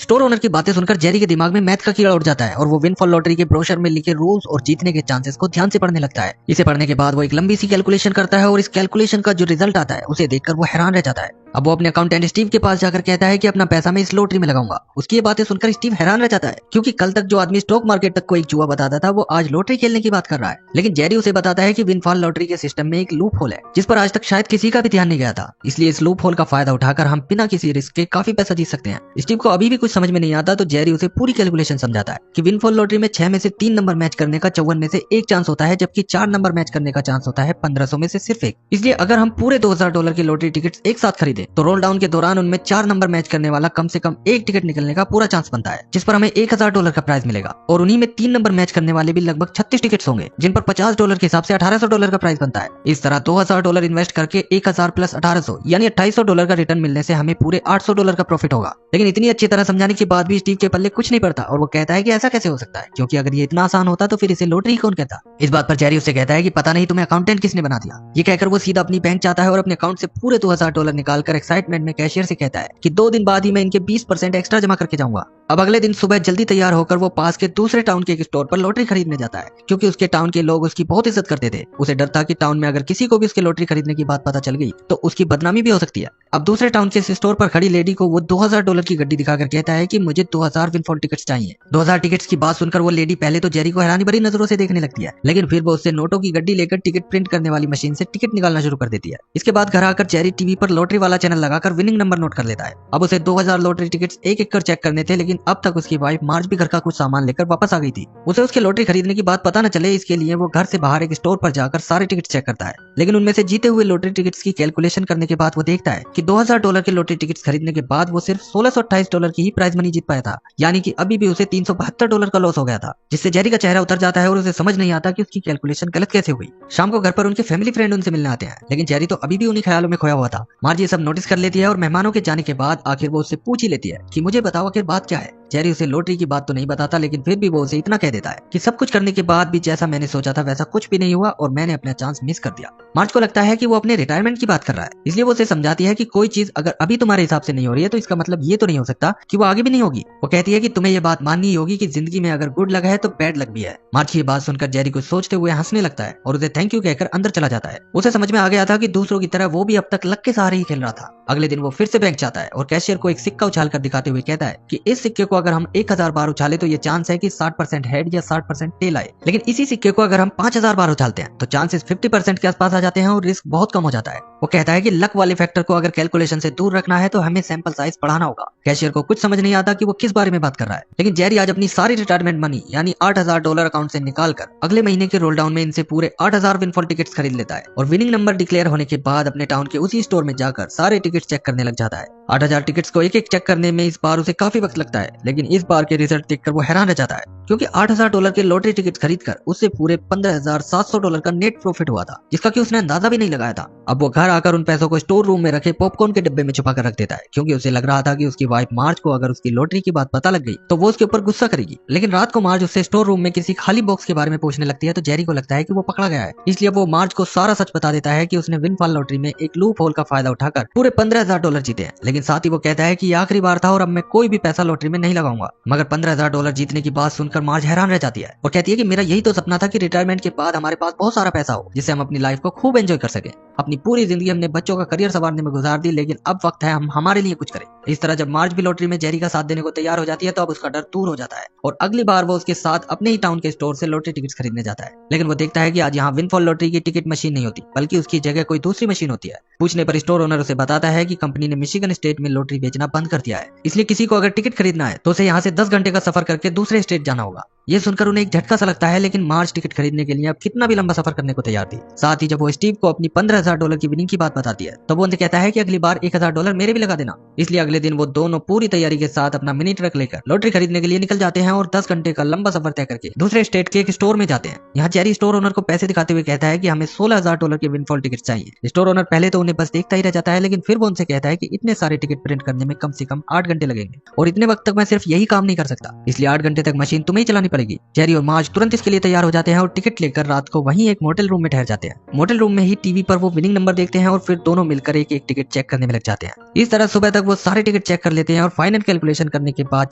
Store owner की बातें सुनकर जेरी के दिमाग में मैथ का कीड़ा उड़ जाता है और वो विनफॉल लॉटरी के ब्रोशर में लिखे रूल्स और जीतने के चांसेस को ध्यान से पढ़ने लगता है। इसे पढ़ने के बाद वो एक लंबी सी कैलकुलेशन करता है और इस कैलकुलेशन का जो रिजल्ट आता है उसे देखकर वो हैरान रह जाता है। अब वो अपने अकाउंटेंट स्टीव के पास जाकर कहता है कि अपना पैसा मैं इस लॉटरी में लगाऊंगा। उसकी ये बातें सुनकर स्टीव हैरान रह जाता है, क्योंकि कल तक जो आदमी स्टॉक मार्केट तक को एक जुआ बताता था वो आज लॉटरी खेलने की बात कर रहा है। लेकिन जेरी उसे बताता है कि विनफॉल लॉटरी के सिस्टम में एक लूप होल है जिस पर आज तक शायद किसी का भी ध्यान नहीं गया था। इसलिए इस लूप होल का फायदा उठाकर हम बिना किसी रिस्क के काफी पैसा जीत सकते हैं। स्टीव को अभी भी कुछ समझ में नहीं आता तो जेरी उसे पूरी कैलकुलेशन समझाता है कि विनफॉल लॉटरी में 6 में से 3 नंबर मैच करने का 54 में से एक चांस होता है, जबकि 4 नंबर मैच करने का चांस होता है 1500 में से सिर्फ एक। इसलिए अगर हम पूरे $2000 की लॉटरी टिकट्स एक साथ खरीदे तो रोल डाउन के दौरान उनमें 4 नंबर मैच करने वाला कम से कम एक टिकट निकलने का पूरा चांस बनता है, जिस पर हमें $1000 का प्राइस मिलेगा। और उन्हीं में 3 नंबर मैच करने वाले भी लगभग 36 टिकट्स होंगे, जिन पर $50 के हिसाब से $1800 का प्राइस बनता है। इस तरह $2000 इन्वेस्ट करके 1000 प्लस 1800 यानी $2800 का रिटर्न मिलने से हमें पूरे $800 का प्रॉफिट होगा। लेकिन इतनी अच्छी तरह समझाने के बाद भी स्टीव के पल्ले कुछ नहीं पड़ता और वो कहता है कि ऐसा कैसे हो सकता है, क्योंकि अगर ये इतना आसान होता तो फिर इसे लॉटरी कौन कहता। इस बात पर जेरी उससे कहता है कि पता नहीं तुम्हें अकाउंटेंट किसने बना दिया। ये कहकर वो सीधा अपनी बैंक जाता है और अपने अकाउंट से पूरे $2000 निकालकर एक्साइटमेंट में कैशियर से कहता है कि 2 दिन बाद ही मैं इनके 20% एक्स्ट्रा जमा करके जाऊंगा। अब अगले दिन सुबह जल्दी तैयार होकर वो पास के दूसरे टाउन के एक स्टोर पर लॉटरी खरीदने जाता है, क्योंकि उसके टाउन के लोग उसकी बहुत इज्जत करते थे। उसे डर था कि टाउन में अगर किसी को भी उसके लॉटरी खरीदने की बात पता चल गई तो उसकी बदनामी भी हो सकती है। अब दूसरे टाउन के इस स्टोर पर खड़ी लेडी को वो $2000 की गड्डी दिखाकर कहता है कि मुझे 2000 विनफॉल टिकट्स चाहिए। 2000 टिकट्स की बात सुनकर वो लेडी पहले तो जेरी को हैरानी भरी नजरों से देखने लगती है, लेकिन फिर वो उससे नोटों की गड्डी लेकर टिकट प्रिंट करने वाली मशीन से टिकट निकालना शुरू कर देती है। इसके बाद घर आकर जेरी टीवी पर लॉटरी वाला चैनल लगाकर विनिंग नंबर नोट कर लेता है। अब उसे 2000 लॉटरी टिकट्स एक एक कर चेक करने थे, लेकिन अब तक उसकी वाइफ मार्च भी घर का कुछ सामान लेकर वापस आ गई थी। उसे उसके लॉटरी खरीदने की बात पता न चले, इसके लिए वो घर से बाहर एक स्टोर पर जाकर सारे टिकट चेक करता है। लेकिन उनमें से जीते हुए लॉटरी टिकट्स की कैलकुलेशन करने के बाद वो देखता है कि $2000 के लॉटरी टिकट्स खरीदने के बाद वो सिर्फ $1628 की ही प्राइज मनी जीत पाया था, यानी कि अभी भी उसे $372 का लॉस हो गया था, जिससे जेरी का चेहरा उतर जाता है और उसे समझ नहीं आता कि उसकी कैलकुलेशन गलत कैसे हुई। शाम को घर पर उनके फैमिली फ्रेंड उनसे मिलने आते हैं, लेकिन जेरी तो अभी भी उन्हीं ख्यालों में खोया हुआ था। मार्ज ये सब नोटिस कर लेती है और मेहमानों के जाने के बाद आखिर वो उससे पूछ ही लेती है कि मुझे बताओ आखिर बात क्या है। जेरी उसे लॉटरी की बात तो नहीं बताता, लेकिन फिर भी वो उसे इतना कह देता है कि सब कुछ करने के बाद भी जैसा मैंने सोचा था वैसा कुछ भी नहीं हुआ और मैंने अपना चांस मिस कर दिया। मार्ज को लगता है कि वो अपने रिटायरमेंट की बात कर रहा है, इसलिए वो उसे समझाती है कि कोई चीज अगर अभी तुम्हारे हिसाब से नहीं हो रही है तो इसका मतलब ये तो नहीं हो सकता कि वो आगे भी नहीं होगी। वो कहती है कि तुम्हें ये बात माननी होगी कि जिंदगी में अगर गुड लग है तो बैड लग भी है। मार्ज की ये बात सुनकर जेरी कुछ सोचते हुए हंसने लगता है और उसे थैंक यू कहकर अंदर चला जाता है। उसे समझ में आ गया था कि दूसरों की तरह वो भी अब तक लक के सहारे ही खेल रहा था। अगले दिन वो फिर से बैंक जाता है और कैशियर को एक सिक्का उछाल कर दिखाते हुए कहता है कि इस सिक्के को अगर हम 1000 बार उछाले तो ये चांस है कि 60% हेड या 60% टेल आए, लेकिन इसी सिक्के को अगर हम 5000 बार उछालते हैं तो चांसेस 50% के आसपास आ जाते हैं और रिस्क बहुत कम हो जाता है। वो कहता है कि लक वाले फैक्टर को अगर कैलकुलेशन से दूर रखना है तो हमें सैंपल साइज बढ़ाना होगा। कैशियर को कुछ समझ नहीं आता कि वो किस बारे में बात कर रहा है, लेकिन जेरी आज अपनी सारी रिटायरमेंट मनी यानी $8000 अकाउंट से निकालकर अगले महीने के रोल डाउन में इनसे पूरे 8000 विनफॉल टिकट्स खरीद लेता है और विनिंग नंबर डिक्लेयर होने के बाद अपने टाउन के उसी स्टोर में जाकर सारे टिकट चेक करने लग जाता है। 8000 टिकट्स को एक एक चेक करने में इस बार उसे काफी वक्त लगता है, लेकिन इस बार के रिजल्ट देखकर वो हैरान रह जाता है, क्योंकि $8000 के लॉटरी टिकट खरीदकर उससे पूरे $15700 का नेट प्रॉफिट हुआ था, जिसका कि उसने अंदाजा भी नहीं लगाया था। अब वो घर आकर उन पैसों को स्टोर रूम में रखे पॉपकॉर्न के डिब्बे में छुपा कर रख देता है, क्योंकि उसे लग रहा था कि उसकी वाइफ मार्ज को अगर उसकी लॉटरी की बात पता लग गई तो वो उसके ऊपर गुस्सा करेगी। लेकिन रात को मार्ज उससे स्टोर रूम में किसी खाली बॉक्स के बारे में पूछने लगती है तो जेरी को लगता है कि वो पकड़ा गया है, इसलिए वो मार्ज को सारा सच बता देता है कि उसने विनफॉल लॉटरी में एक लूप होल का फायदा उठाकर पूरे $15000 जीते हैं। लेकिन साथ ही वो कहता है कि ये आखिरी बार था और अब मैं कोई भी पैसा लॉटरी में नहीं लगाऊंगा। मगर $15000 जीतने की बात सुनकर मार्ज हैरान रह जाती है और कहती है कि मेरा यही तो सपना था कि रिटायरमेंट के बाद हमारे पास बहुत सारा पैसा हो जिससे हम अपनी लाइफ को खूब एंजॉय कर सके। अपनी पूरी जिंदगी हमने बच्चों का करियर संवारने में गुजार दी, लेकिन अब वक्त है हम हमारे लिए कुछ करें। इस तरह जब मार्ज भी लॉटरी में जेरी का साथ देने को तैयार हो जाती है तो अब उसका डर दूर हो जाता है और अगली बार वो उसके साथ अपने ही टाउन के स्टोर से लॉटरी टिकट्स खरीदने जाता है। लेकिन वो देखता है कि आज यहाँ विनफॉल लॉटरी की टिकट मशीन नहीं होती, बल्कि उसकी जगह कोई दूसरी मशीन होती है। पूछने पर स्टोर ओनर उसे बताता है कि कंपनी ने मिशिगन स्टेट में लॉटरी बेचना बंद कर दिया है, इसलिए किसी को अगर टिकट खरीदना है तो उसे यहाँ से 10 घंटे का सफर करके दूसरे स्टेट जाना होगा। ये सुनकर उन्हें एक झटका सा लगता है, लेकिन मार्ज टिकट खरीदने के लिए अब कितना भी लंबा सफर करने को तैयार थी। साथ ही जब वो स्टीव को अपनी $15000 की विनिंग की बात बताती है तो वो उनसे कहता है कि अगली बार $1000 मेरे भी लगा देना। इसलिए अगले दिन वो दोनों पूरी तैयारी के साथ अपना मिनी ट्रक लेकर लॉटरी खरीदने के लिए निकल जाते हैं और 10 घंटे का लंबा सफर तय करके दूसरे स्टेट के एक स्टोर में जाते हैं। यहाँ जेरी स्टोर ओनर को पैसे दिखाते हुए कहता है कि हमें $16000 के विनफॉल टिकट चाहिए। स्टोर ओनर पहले तो उन्हें बस देखता ही रह जाता है, लेकिन फिर वो उनसे कहता है कि इतने सारे टिकट प्रिंट करने में कम से कम 8 घंटे लगेंगे और इतने वक्त तक मैं सिर्फ यही काम नहीं कर सकता, इसलिए 8 घंटे तक मशीन तुम्हें ही चलानी पड़ेगी। पड़ेगी। जेरी और मार्ज तुरंत इसके लिए तैयार हो जाते हैं और टिकट लेकर रात को वहीं एक मोटेल रूम में ठहर जाते हैं। मोटेल रूम में ही टीवी पर वो विनिंग नंबर देखते हैं और फिर दोनों मिलकर एक एक टिकट चेक करने में लग जाते हैं। इस तरह सुबह तक वो सारे टिकट चेक कर लेते हैं और फाइनल कैलकुलेशन करने के बाद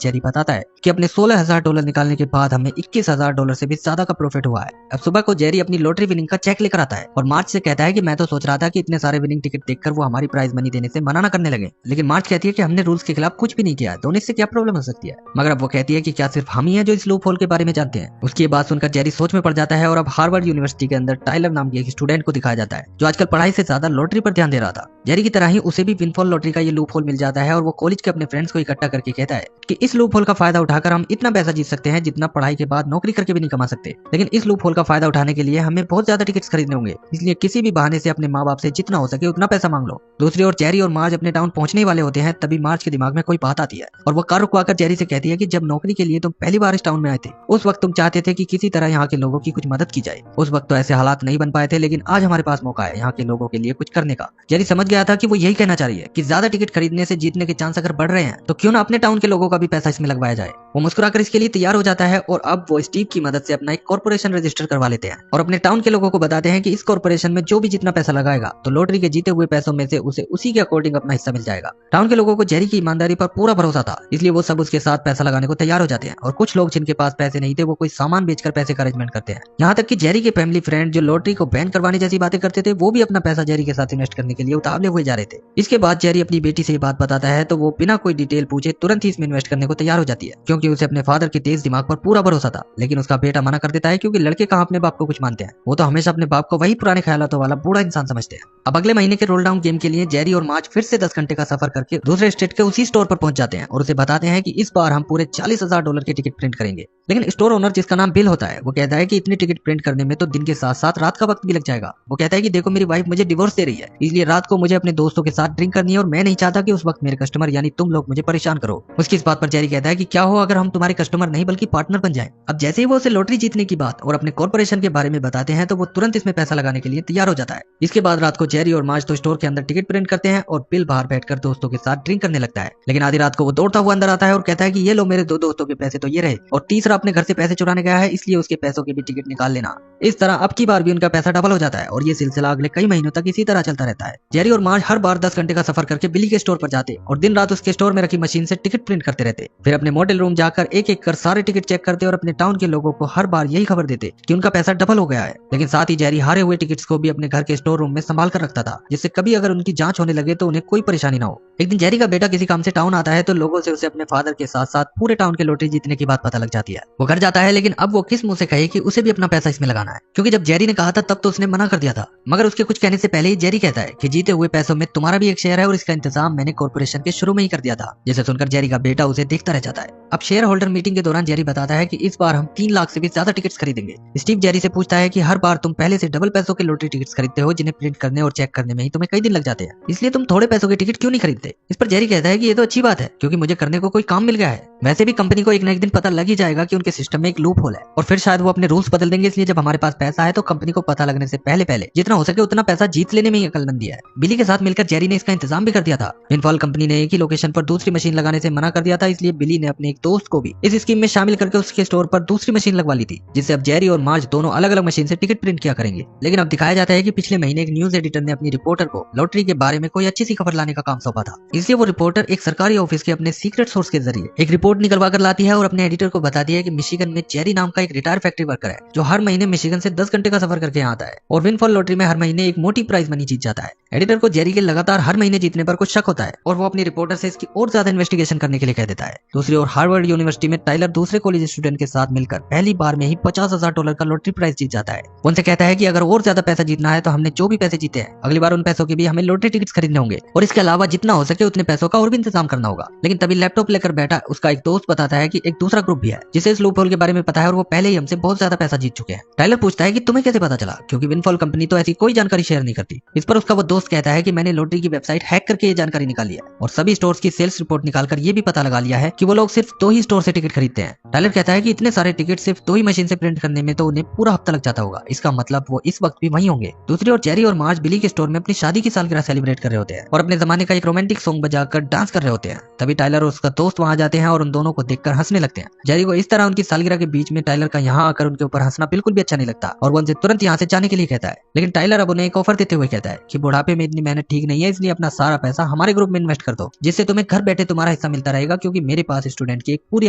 जेरी बताता है कि अपने $16,000 निकालने के बाद हमें $21,000 से भी ज्यादा का प्रॉफिट हुआ है। अब सुबह को जेरी अपनी लॉटरी विनिंग का चेक लेकर आता है और मार्च से कहता है कि मैं तो सोच रहा था कि इतने सारे विनिंग टिकट देखकर वो हमारी प्राइज मनी देने से मना न करने लगे, लेकिन मार्च कहती है कि हमने रूल्स के खिलाफ कुछ भी नहीं किया, तो इससे क्या प्रॉब्लम हो सकती है। मगर अब वो कहती है कि क्या सिर्फ हम ही हैं जो इस लूप होल के बारे में जानते हैं। उसकी बात सुनकर जेरी सोच में पड़ जाता है और अब हार्वर्ड यूनिवर्सिटी के अंदर टाइलर नाम के एक स्टूडेंट को दिखाया जाता है जो आजकल पढ़ाई से ज्यादा लॉटरी पर ध्यान दे रहा था। जेरी की तरह ही उसे भी विनफॉल लॉटरी का ये लूप होल मिल जाता है और वो कॉलेज के अपने फ्रेंड्स को इकट्ठा करके कहता है कि इस लूप होल का फायदा उठाकर हम इतना पैसा जीत सकते हैं जितना पढ़ाई के बाद नौकरी करके भी नहीं कमा सकते, लेकिन इस लूप होल का फायदा उठाने के लिए हमें बहुत ज्यादा टिकट्स खरीदने होंगे, इसलिए किसी भी बहाने से अपने माँ बाप से जितना हो सके उतना पैसा मांग लो। दूसरी ओर जेरी और मार्ज अपने टाउन पहुंचने वाले होते हैं, तभी मार्ज के दिमाग में कोई बात आती है और वो कार रुकवाकर जेरी से कहती है कि जब नौकरी के लिए तुम पहली बार इस टाउन में आए थे उस वक्त तुम चाहते थे कि किसी तरह यहाँ के लोगों की कुछ मदद की जाए। उस वक्त तो ऐसे हालात नहीं बन पाए थे, लेकिन आज हमारे पास मौका है यहाँ के लोगों के लिए कुछ करने का। जेरी समझ गया था कि वो यही कहना चाह रही है कि ज्यादा टिकट खरीदने से जीतने के चांस अगर बढ़ रहे हैं तो क्यों ना अपने टाउन के लोगों का भी पैसा इसमें लगवाया जाए। वो मुस्कुराकर इसके लिए तैयार हो जाता है और अब वो स्टीव की मदद से अपना एक कॉर्पोरेशन रजिस्टर करवा लेते हैं और अपने टाउन के लोगों को बताते हैं कि इस कॉर्पोरेशन में जो भी जितना पैसा लगाएगा तो लॉटरी के जीते हुए पैसों में से उसे उसी के अकॉर्डिंग अपना हिस्सा मिल जाएगा। टाउन के लोगों को जेरी की ईमानदारी पर पूरा भरोसा था, इसलिए वो सब उसके साथ पैसा लगाने को तैयार हो जाते हैं और कुछ लोग जिनके पास पैसे नहीं थे वो कोई सामान बेचकर पैसे का अरेंजमेंट करते हैं। यहाँ तक कि जेरी के फैमिली फ्रेंड जो लॉटरी को बैन करवाने जैसी बातें करते थे वो भी अपना पैसा जेरी के साथ इन्वेस्ट करने के लिए उतावले हुए जा रहे थे। इसके बाद जेरी अपनी बेटी से ये बात बताता है तो वो बिना कोई डिटेल पूछे तुरंत ही इसमें इन्वेस्ट करने को तैयार हो जाती है, क्योंकि उसे अपने फादर के तेज दिमाग पर पूरा भरोसा था। लेकिन उसका बेटा मना कर देता है क्योंकि लड़के कहाँ अपने बाप को कुछ मानते हैं, वो तो हमेशा अपने बाप को वही पुराने ख्यालों वाला बूढ़ा इंसान समझते हैं। अब अगले महीने के रोल डाउन गेम के लिए जेरी और मार्ज फिर से 10 घंटे का सफर करके दूसरे स्टेट के उसी स्टोर पर पहुंच जाते हैं और उसे बताते हैं कि इस बार हम पूरे $40,000 के टिकट प्रिंट करेंगे। लेकिन स्टोर ओनर जिसका नाम बिल होता है वो कहता है कि इतने टिकट प्रिंट करने में तो दिन के साथ साथ रात का वक्त भी लग जाएगा। वो कहता है कि देखो मेरी वाइफ मुझे डिवोर्स दे रही है, इसलिए रात को मुझे अपने दोस्तों के साथ ड्रिंक करनी है और मैं नहीं चाहता कि उस वक्त मेरे कस्टमर यानी तुम लोग मुझे परेशान करो। उसकी इस बात पर जेरी कहता है कि क्या हो अगर हम तुम्हारे कस्टमर नहीं बल्कि पार्टनर बन जाएं। अब जैसे ही वो उसे लॉटरी जीतने की बात और अपने कॉर्पोरेशन के बारे में बताते हैं तो वो तुरंत इसमें पैसा लगाने के लिए तैयार हो जाता है। इसके बाद रात को जेरी और मार्ज तो स्टोर के अंदर टिकट प्रिंट करते हैं और बिल बाहर बैठकर दोस्तों के साथ ड्रिंक करने लगता है। लेकिन आधी रात को वो दौड़ता हुआ अंदर आता है और कहता है कि ये लो मेरे 2 दोस्तों के पैसे तो ये रहे और तीसरा अपने घर से पैसे चुराने गया है, इसलिए उसके पैसों के भी टिकट निकाल लेना। इस तरह अब की बार भी उनका पैसा डबल हो जाता है और ये सिलसिला अगले कई महीनों तक इसी तरह चलता रहता है। जेरी और मार्ज हर बार 10 घंटे का सफर करके बिली के स्टोर पर जाते और दिन रात उसके स्टोर में रखी मशीन से टिकट प्रिंट करते रहते, फिर अपने मोटेल रूम जाकर एक एक कर सारे टिकट चेक करते और अपने टाउन के लोगों को हर बार यही खबर देते कि उनका पैसा डबल हो गया है। लेकिन साथ ही जेरी हारे हुए टिकट्स को भी अपने घर के स्टोर रूम में संभाल कर रखता था, जिससे कभी अगर उनकी जांच होने लगे तो उन्हें कोई परेशानी ना हो। एक दिन जेरी का बेटा किसी काम से टाउन आता है तो लोगों से उसे अपने फादर के साथ साथ पूरे टाउन के लॉटरी जीतने की बात पता लग जाती है। वो घर जाता है, लेकिन अब वो किस मुंह से कहे कि उसे भी अपना पैसा इसमें लगाना है, क्योंकि जब जेरी ने कहा था तब तो उसने मना कर दिया था। मगर उसके कुछ कहने से पहले ही जेरी कहता है कि जीते हुए पैसों में तुम्हारा भी एक शेयर है और इसका इंतजाम मैंने कॉर्पोरेशन के शुरू में ही कर दिया था। जिसे सुनकर जेरी का बेटा उसे देखता रह जाता है। अब शेयर होल्डर मीटिंग के दौरान जेरी बताता है कि इस बार हम 3 लाख से भी ज्यादा टिकट्स खरीदेंगे। स्टीव जेरी से पूछता है कि हर बार तुम पहले से डबल पैसों के लॉटरी टिकट्स खरीदते हो जिन्हें प्रिंट करने और चेक करने में ही तुम्हें कई दिन लग जाते हैं, इसलिए तुम थोड़े पैसों के टिकट क्यों नहीं खरीदते। इस पर जेरी कहता है कि ये तो अच्छी बात है क्योंकि मुझे करने को कोई काम मिल गया है। वैसे भी कंपनी को एक न एक दिन पता लग ही जाएगा कि उनके सिस्टम में एक लूप होल है और फिर शायद वो अपने रूल्स बदल देंगे, इसलिए जब हमारे पास पैसा है तो कंपनी को पता लगने से पहले जितना हो सके उतना पैसा जीत लेने में ही अक्लमंदी है। बिली के साथ मिलकर जेरी ने इसका इंतजाम भी कर दिया था। विनफॉल कंपनी ने एक ही लोकेशन पर दूसरी मशीन लगाने से मना कर दिया था, इसलिए बिली ने अपने एक दोस्त को भी इस स्कीम में शामिल करके उसके स्टोर पर दूसरी मशीन लगवा ली थी, जिससे अब जेरी और मार्ज दोनों अलग अलग मशीन से टिकट प्रिंट किया करेंगे। लेकिन अब दिखाया जाता है कि पिछले महीने एक न्यूज एडिटर ने अपनी रिपोर्टर को लॉटरी के बारे में कोई अच्छी सी खबर लाने का काम सौंपा था, इसलिए वो रिपोर्टर एक सरकारी ऑफिस के अपने सीक्रेट सोर्स के जरिए एक रिपोर्ट निकलवा कर लाती है और अपने एडिटर को बताती है कि मिशिगन में जेरी नाम का एक रिटायर फैक्ट्री वर्कर है जो हर महीने मिशिगन से 10 घंटे का सफर करके यहाँ आता है और विनफॉल लॉटरी में हर महीने एक मोटी प्राइज मनी जीत जाता है। एडिटर को जेरी के लगातार हर महीने जीतने पर कुछ शक होता है और वो अपनी रिपोर्टर से इसकी और ज्यादा इन्वेस्टिगेशन करने के लिए कह देता है। दूसरी ओर हार्वर्ड यूनिवर्सिटी में टाइलर दूसरे कॉलेज स्टूडेंट के साथ मिलकर पहली बार में ही $50,000 का लॉटरी प्राइज जीत जाता है। उनसे कहता है कि अगर और ज्यादा पैसा जीतना है तो हमने जो भी पैसे जीते हैं अगली बार उन पैसों के भी हमें लॉटरी टिकट्स खरीदने होंगे और इसके अलावा जितना हो सके उतने पैसों का और भी इंतजाम करना होगा। लेकिन तभी लैपटॉप लेकर बैठा उसका एक दोस्त बताता है कि एक दूसरा ग्रुप भी है जिसे इस लूप होल के बारे में पता है और वो पहले ही हमसे बहुत ज्यादा पैसा जीत चुके हैं। टाइलर पूछता है कि तुम्हें कैसे पता चला, क्योंकि विनफॉल कंपनी तो ऐसी कोई जानकारी शेयर नहीं करती। इस पर उसका वो दोस्त कहता है कि मैंने लॉटरी की वेबसाइट हैक करके ये जानकारी निकाली है और सभी स्टोर्स की सेल्स रिपोर्ट निकालकर ये भी पता लगा लिया है कि वो लोग सिर्फ 2 ही स्टोर से टिकट खरीदते हैं, टाइलर कहता है कि इतने सारे टिकट सिर्फ 2 ही मशीन से प्रिंट करने में तो उन्हें पूरा हफ्ता लग जाता होगा, इसका मतलब वो इस वक्त भी वहीं होंगे। दूसरी ओर जेरी और मार्ज बिली के स्टोर में अपनी शादी की सालगिरह सेलिब्रेट कर रहे होते हैं और अपने जमाने का एक रोमांटिक सॉन्ग बजाकर डांस कर रहे होते हैं। तभी टाइलर और उसका दोस्त वहां जाते हैं और उन दोनों को देखकर हंसने लगते हैं। जेरी को इस तरह उनकी सालगिरह के बीच में टाइलर का यहाँ आकर उनके ऊपर हंसना बिल्कुल भी अच्छा नहीं लगता और वो उनसे तुरंत यहाँ से जाने के लिए कहता है। लेकिन टाइलर अब उन्हें एक ऑफर देते हुए कहता है कि बुढ़ापे में इतनी मेहनत ठीक नहीं है, इसलिए अपना सारा पैसा हमारे ग्रुप में इन्वेस्ट कर दो, जिससे तुम्हें घर बैठे तुम्हारा हिस्सा मिलता रहेगा, क्योंकि मेरे पास स्टूडेंट की एक पूरी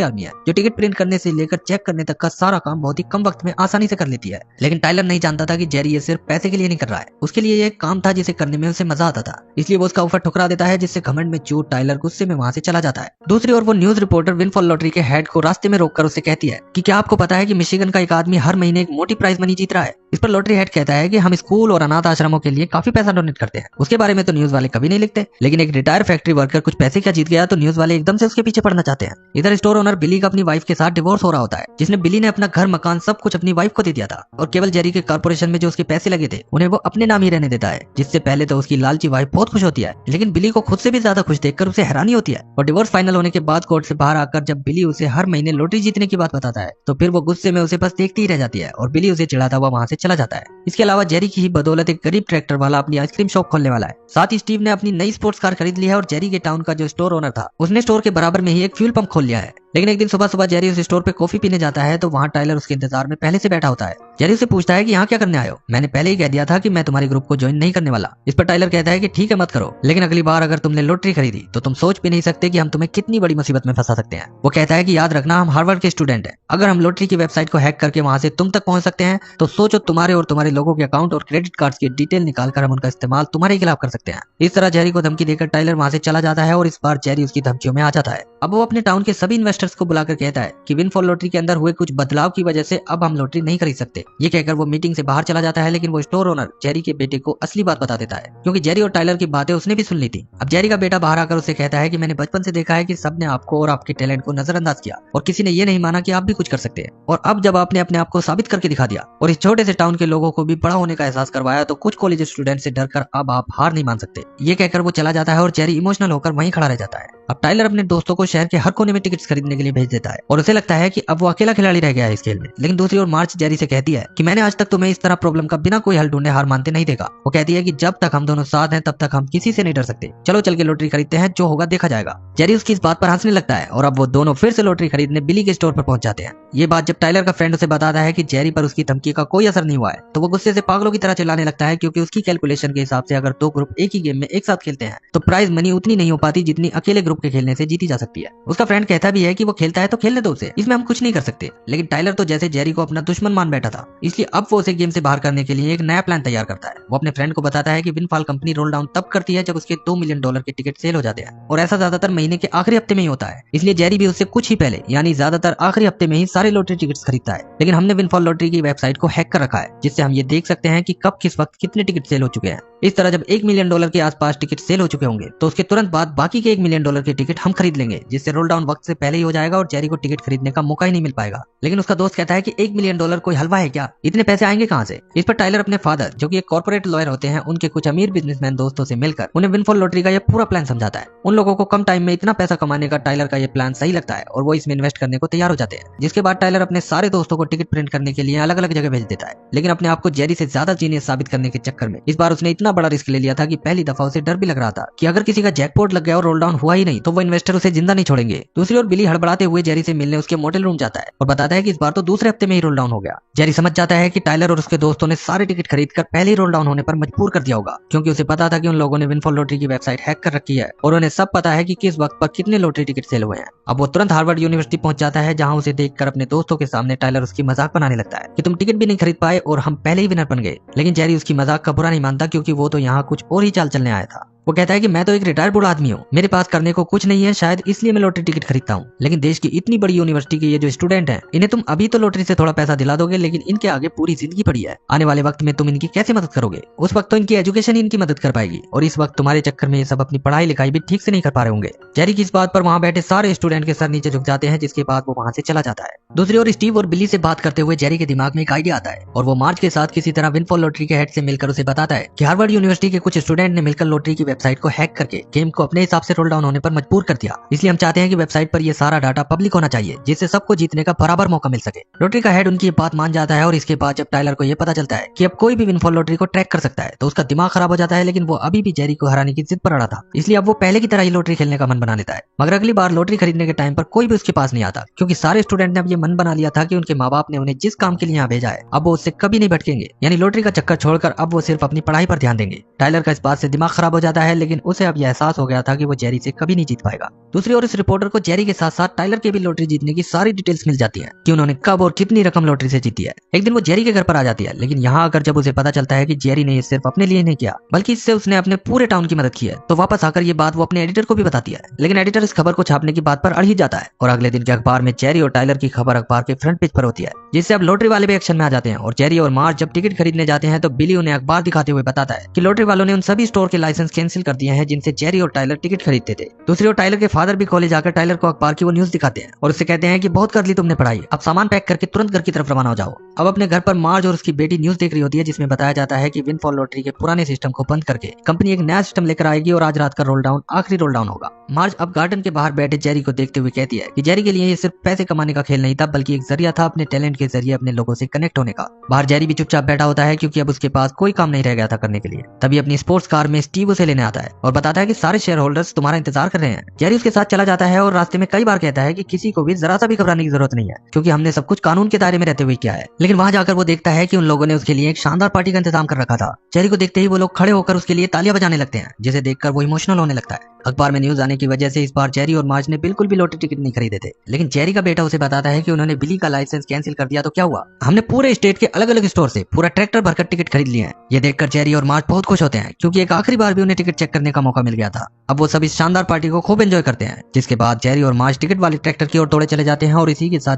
आर्मी है जो टिकट प्रिंट करने से लेकर चेक करने तक का सारा काम बहुत ही कम वक्त में आसानी से कर लेती है। लेकिन टाइलर नहीं जानता था कि जेरी ये सिर्फ पैसे के लिए नहीं कर रहा है, उसके लिए ये एक काम था जिसे करने में उसे मजा आता था, इसलिए वो उसका ऑफर ठुकरा देता है, जिससे घमंड में चूर टाइलर गुस्से में वहां से चला जाता है। दूसरी ओर वो न्यूज रिपोर्टर विनफॉल लॉटरी के हेड को रास्ते में रोककर उससे कहती है कि क्या आपको पता है कि मिशिगन का एक आदमी हर महीने एक मोटी प्राइज मनी जीत रहा है। इस पर लॉटरी हेड कहता है कि हम स्कूल और अनाथ आश्रमों के लिए काफी पैसा डोनेट करते हैं, उसके बारे में तो न्यूज वाले कभी नहीं लिखते, लेकिन एक रिटायर फैक्ट्री वर्कर कुछ पैसे क्या जीत गया तो न्यूज वाले एकदम से उसके पीछे पड़ना चाहते हैं। इधर स्टोर ओनर बिली का अपनी वाइफ के साथ डिवोर्स हो रहा होता है, जिसने बिली ने अपना घर मकान सब कुछ अपनी वाइफ को दे दिया था और केवल जेरी के कॉर्पोरेशन में जो उसके पैसे लगे थे उन्हें वो अपने नाम ही रहने देता है, जिससे पहले तो उसकी लालची वाइफ बहुत खुश होती है, लेकिन बिली को खुद से भी ज्यादा खुश देखकर उसे हैरानी होती है। और डिवोर्स फाइनल होने के बाद कोर्ट से बाहर आकर जब बिली उसे हर महीने लॉटरी जीतने की बात बताता है तो फिर वो गुस्से में उसे बस देखती ही रह जाती है और बिली उसे चिढ़ाता हुआ वहां से चला जाता है। इसके अलावा जेरी की ही बदौलत एक गरीब ट्रैक्टर वाला अपनी आइसक्रीम शॉप खोलने वाला है। साथ ही स्टीव ने अपनी नई स्पोर्ट्स कार खरीद ली है और जेरी के टाउन का जो स्टोर ओनर था उसने स्टोर के बराबर में ही एक फ्यूल पंप खोल लिया है। लेकिन एक दिन सुबह सुबह जेरी उस स्टोर पे कॉफी पीने जाता है तो वहाँ टाइलर उसके इंतजार में पहले से बैठा होता है। जेरी उसे पूछता है कि यहाँ क्या करने आए हो, मैंने पहले ही कह दिया था कि मैं तुम्हारे ग्रुप को ज्वाइन नहीं करने वाला। इस पर टाइलर कहता है कि ठीक है मत करो, लेकिन अगली बार अगर तुमने लॉटरी खरीदी तो तुम सोच भी नहीं सकते कि हम तुम्हें कितनी बड़ी मुसीबत में फंसा सकते हैं। वो कहता है कि याद रखना हम हार्वर्ड के स्टूडेंट हैं, अगर हम लॉटरी की वेबसाइट को हैक करके वहां से तुम तक पहुंच सकते हैं तो सोचो तुम्हारे और तुम्हारे लोगों के अकाउंट और क्रेडिट कार्ड की डिटेल निकालकर हम उनका इस्तेमाल तुम्हारे खिलाफ कर सकते हैं। इस तरह जेरी को धमकी देकर टाइलर वहां से चला जाता है और इस बार जेरी उसकी धमकियों में आ जाता है। अब वो अपने टाउन के सभी इन्वेस्टर्स को बुलाकर कहता है कि विनफॉल लॉटरी के अंदर हुए कुछ बदलाव की वजह से अब हम लॉटरी नहीं खरीद सकते। ये कहकर वो मीटिंग से बाहर चला जाता है, लेकिन वो स्टोर ओनर जेरी के बेटे को असली बात बता देता है, क्योंकि जेरी और टाइलर की बातें उसने भी सुन ली थी। अब जेरी का बेटा बाहर आकर उसे कहता है कि मैंने बचपन से देखा है कि सबने आपको और आपके टैलेंट को नजरअंदाज किया और किसी ने ये नहीं माना कि आप भी कुछ कर सकते हैं, और अब जब आपने अपने आप को साबित करके दिखा दिया और इस छोटे से टाउन के लोगों को भी बड़ा होने का एहसास करवाया तो कुछ कॉलेज स्टूडेंट से डरकर अब आप हार नहीं मान सकते। ये कहकर वो चला जाता है और जेरी इमोशनल होकर वहीं खड़ा रह जाता है। अब टाइलर अपने दोस्तों को शहर के हर कोने में टिकट्स खरीदने के लिए भेज देता है और उसे लगता है कि अब वो अकेला खिलाड़ी रह गया है इस खेल में। लेकिन दूसरी ओर मार्च जेरी से कहती है कि मैंने आज तक तुम्हें इस तरह प्रॉब्लम का बिना कोई हल ढूंढे हार मानते नहीं देखा। वो कहती है कि जब तक हम दोनों साथ हैं तब तक हम किसी से नहीं डर सकते, चलो चल के लॉटरी खरीदते हैं, जो होगा देखा जाएगा। जेरी उसकी इस बात पर हंसने लगता है और अब वो दोनों फिर से लॉटरी खरीदने बिली के स्टोर पर पहुंच जाते हैं। ये बात जब टाइलर का फ्रेंड उसे बताता है कि जेरी पर उसकी धमकी का कोई असर नहीं हुआ है तो वो गुस्से से पागलों की तरह चिल्लाने लगता है, क्योंकि उसकी कैलकुलेशन के हिसाब से अगर दो ग्रुप एक ही गेम में एक साथ खेलते हैं तो प्राइज मनी उतनी नहीं हो पाती जितनी अकेले ग्रुप के खेलने से जीती जा सकती है। उसका फ्रेंड कहता भी है कि वो खेलता है तो खेलने दो उसे, इसमें हम कुछ नहीं कर सकते। लेकिन टाइलर तो जैसे जेरी को अपना दुश्मन मान बैठा था, इसलिए अब वो उसे गेम से बाहर करने के लिए एक नया प्लान तैयार करता है। वो अपने फ्रेंड को बताता है कि विनफॉल कंपनी रोल डाउन तब करती है जब उसके $2 मिलियन के टिकट सेल हो जाते हैं और ऐसा ज्यादातर महीने के आखिरी हफ्ते में ही होता है। इसलिए जेरी भी उससे कुछ ही पहले यानी ज्यादातर आखिरी हफ्ते में ही सारे लॉटरी टिकट्स खरीदता है। लेकिन हमने विनफॉल लॉटरी की वेबसाइट को हैक कर रखा है, जिससे हम ये देख सकते हैं कि कब किस वक्त कितने टिकट सेल हो चुके हैं। इस तरह जब $1 मिलियन के आसपास टिकट सेल हो चुके होंगे तो उसके तुरंत बाद बाकी के $1 मिलियन के टिकट हम खरीद लेंगे, जिससे रोल डाउन वक्त से पहले ही हो जाएगा और जेरी को टिकट खरीदने का मौका ही नहीं मिल पाएगा। लेकिन उसका दोस्त कहता है कि $1 मिलियन कोई हलवा है क्या, इतने पैसे आएंगे कहाँ से। इस पर टाइलर अपने फादर जो कि एक कॉर्पोरेट लॉयर होते हैं उनके कुछ अमीर बिजनेसमैन दोस्तों से मिलकर उन्हें विनफॉल लॉटरी का यह पूरा प्लान समझाता है। उन लोगों को कम टाइम में इतना पैसा कमाने का टाइलर का यह प्लान सही लगता है और वो इसमें इन्वेस्ट करने को तैयार हो जाते हैं। जिसके बाद टाइलर अपने सारे दोस्तों को टिकट प्रिंट करने के लिए अलग अलग जगह भेज देता है। लेकिन अपने आप को जेरी से ज्यादा जीनियस साबित करने के चक्कर में इस बार उसने इतना बड़ा रिस्क ले लिया था कि पहली दफा उसे डर भी लग रहा था कि अगर किसी का जैकपॉट लग गया और रोल डाउन हुआ ही नहीं तो वो इन्वेस्टर उसे जिंदा नहीं छोड़ेंगे। दूसरी ओर बिली हड़बड़ाते हुए जेरी से मिलने उसके मोटेल रूम जाता है और बताता है कि इस बार तो दूसरे हफ्ते में ही रोल डाउन हो गया। जेरी समझ जाता है कि टाइलर और उसके दोस्तों ने सारे टिकट खरीदकर पहले ही रोल डाउन होने पर मजबूर कर दिया होगा, क्योंकि उसे पता था कि उन लोगों ने विनफॉल लॉटरी की वेबसाइट हैक कर रखी है और उन्हें सब पता है कि किस वक्त पर कितने लॉटरी टिकट सेल हुए हैं। अब वो तुरंत हार्वर्ड यूनिवर्सिटी पहुंच जाता है, जहां उसे देखकर अपने दोस्तों के सामने टाइलर उसकी मजाक बनाने लगता है कि तुम टिकट भी नहीं खरीद पाए और हम पहले ही विनर बन गए। लेकिन जेरी उसकी मजाक का बुरा नहीं मानता, क्योंकि वो तो यहाँ कुछ और ही चाल चलने आया था। वो कहता है कि मैं तो एक रिटायर्ड बूढ़ा आदमी हूँ, मेरे पास करने को कुछ नहीं है, शायद इसलिए मैं लॉटरी टिकट खरीदता हूँ। लेकिन देश की इतनी बड़ी यूनिवर्सिटी के ये जो स्टूडेंट हैं, इन्हें तुम अभी तो लॉटरी से थोड़ा पैसा दिला दोगे, लेकिन इनके आगे पूरी जिंदगी पड़ी है। आने वाले वक्त में तुम इनकी कैसे मदद करोगे? उस वक्त तो इनकी एजुकेशन ही इनकी मदद कर पाएगी और इस वक्त तुम्हारे चक्कर में ये सब अपनी पढ़ाई लिखाई भी ठीक से नहीं कर पा रहे होंगे। जेरी की इस बात पर वहाँ बैठे सारे स्टूडेंट के सर नीचे झुक जाते हैं, जिसके बाद वो वहाँ से चला जाता है। दूसरी ओर स्टीव और बिली से बात करते हुए जेरी के दिमाग में एक आइडिया आता है और वो मार्च के साथ किसी तरह विनफॉल लॉटरी के हेड से मिलकर उसे बताता है कि हार्वर्ड यूनिवर्सिटी के कुछ स्टूडेंट ने मिलकर लॉटरी की वेबसाइट को हैक करके गेम को अपने हिसाब से रोल डाउन होने पर मजबूर कर दिया। इसलिए हम चाहते हैं कि वेबसाइट पर ये सारा डाटा पब्लिक होना चाहिए, जिससे सबको जीतने का बराबर मौका मिल सके। लॉटरी का हेड उनकी बात मान जाता है और इसके बाद जब टाइलर को ये पता चलता है कि अब कोई भी विनफॉल लॉटरी को ट्रैक कर सकता है तो उसका दिमाग खराब हो जाता है, लेकिन वो अभी भी जेरी को हराने की जिद पर अड़ा था। इसलिए अब वो पहले की तरह ही लॉटरी खेलने का मन बना लेता है। मगर अगली बार लॉटरी खरीदने के टाइम पर कोई भी उसके पास नहीं आता, क्योंकि सारे स्टूडेंट ने अब ये मन बना लिया था कि उनके माँ बाप ने उन्हें जिस काम के लिए यहाँ भेजा है अब वो उससे कभी नहीं भटकेंगे। यानी लॉटरी का चक्कर छोड़कर अब वो सिर्फ अपनी पढ़ाई पर ध्यान देंगे। टाइलर का इस बात से दिमाग खराब हो जाता है, लेकिन उसे अब यह एहसास हो गया था कि वो जेरी से कभी नहीं जीत पाएगा। दूसरी ओर इस रिपोर्टर को जेरी के साथ साथ टाइलर के भी लॉटरी जीतने की सारी डिटेल्स मिल जाती है कि उन्होंने कब और कितनी रकम लॉटरी से जीती है। एक दिन वो जेरी के घर पर आ जाती है, लेकिन यहाँ आकर जब उसे पता चलता है कि जेरी ने ये सिर्फ अपने लिए नहीं किया बल्कि इससे उसने अपने पूरे टाउन की मदद की है, तो वापस आकर ये बात वो अपने एडिटर को भी बताती है। लेकिन एडिटर इस खबर को छापने की बात पर अड़ ही जाता है और अगले दिन के अखबार में जेरी और टाइलर की खबर अखबार के फ्रंट पेज पर होती है, जिससे अब लॉटरी वाले भी एक्शन में आ जाते हैं। और जेरी और मार्ज जब टिकट खरीदने जाते हैं तो बिली उन्हें अखबार दिखाते हुए बताता है कि लॉटरी वालों ने उन सभी स्टोर के लाइसेंस कैंसिल कर दिए हैं जिनसे जेरी और टाइलर टिकट खरीदते थे। दूसरी ओर टाइलर के फादर भी कॉलेज आकर टाइलर को अखबार की वो न्यूज दिखाते हैं और उससे कहते हैं कि बहुत कर ली तुमने पढ़ाई, अब सामान पैक करके तुरंत घर की तरफ रवाना हो जाओ। अब अपने घर पर मार्ज और उसकी बेटी न्यूज देख रही होती है, जिसमें बताया जाता है कि विनफॉल लॉटरी के पुराने सिस्टम को बंद करके कंपनी एक नया सिस्टम लेकर आएगी और आज रात का रोल डाउन आखिरी रोल डाउन होगा। मार्ज अब गार्डन के बाहर बैठे जेरी को देखते हुए कहती है कि जेरी के लिए ये सिर्फ पैसे कमाने का खेल नहीं था, बल्कि एक जरिया था अपने टैलेंट के जरिए अपने लोगों से कनेक्ट होने का। बाहर जेरी भी चुपचाप बैठा होता है, क्योंकि अब उसके पास कोई काम नहीं रह गया था करने के लिए। तभी अपनी स्पोर्ट्स कार में स्टीव उसे लेने आता है और बताता है कि सारे शेयर होल्डर्स तुम्हारा इंतजार कर रहे हैं। जेरी उसके साथ चला जाता है और रास्ते में कई बार कहता है कि किसी को भी जरा सा भी घबराने की जरूरत नहीं है, क्योंकि हमने सब कुछ कानून के दायरे में रहते हुए किया है। लेकिन वहां जाकर वो देखता है कि उन लोगों ने उसके लिए एक शानदार पार्टी का इंतजाम कर रखा था। जेरी को देखते ही वो लोग खड़े होकर उसके लिए तालियां बजाने लगते हैं, जिसे देखकर वो इमोशनल होने लगता है। अखबार में न्यूज आने की वजह से इस बार जेरी और मार्ज ने बिल्कुल भी लॉटरी टिकट नहीं खरीदे थे। लेकिन जेरी का बेटा उसे बताता है कि उन्होंने बिली का लाइसेंस कैंसिल कर दिया तो क्या हुआ, हमने पूरे स्टेट के अलग अलग स्टोर से पूरा ट्रैक्टर भरकर टिकट खरीद लिए हैं। ये देखकर जेरी और मार्ज बहुत खुश होते हैं, क्योंकि एक आखिरी बार भी उन्हें टिकट चेक करने का मौका मिल गया था। अब वो सब इस शानदार पार्टी को खूब एंजॉय करते हैं, जिसके बाद जेरी और मार्ज टिकट वाले ट्रैक्टर की ओर दौड़े चले जाते हैं और इसी के साथ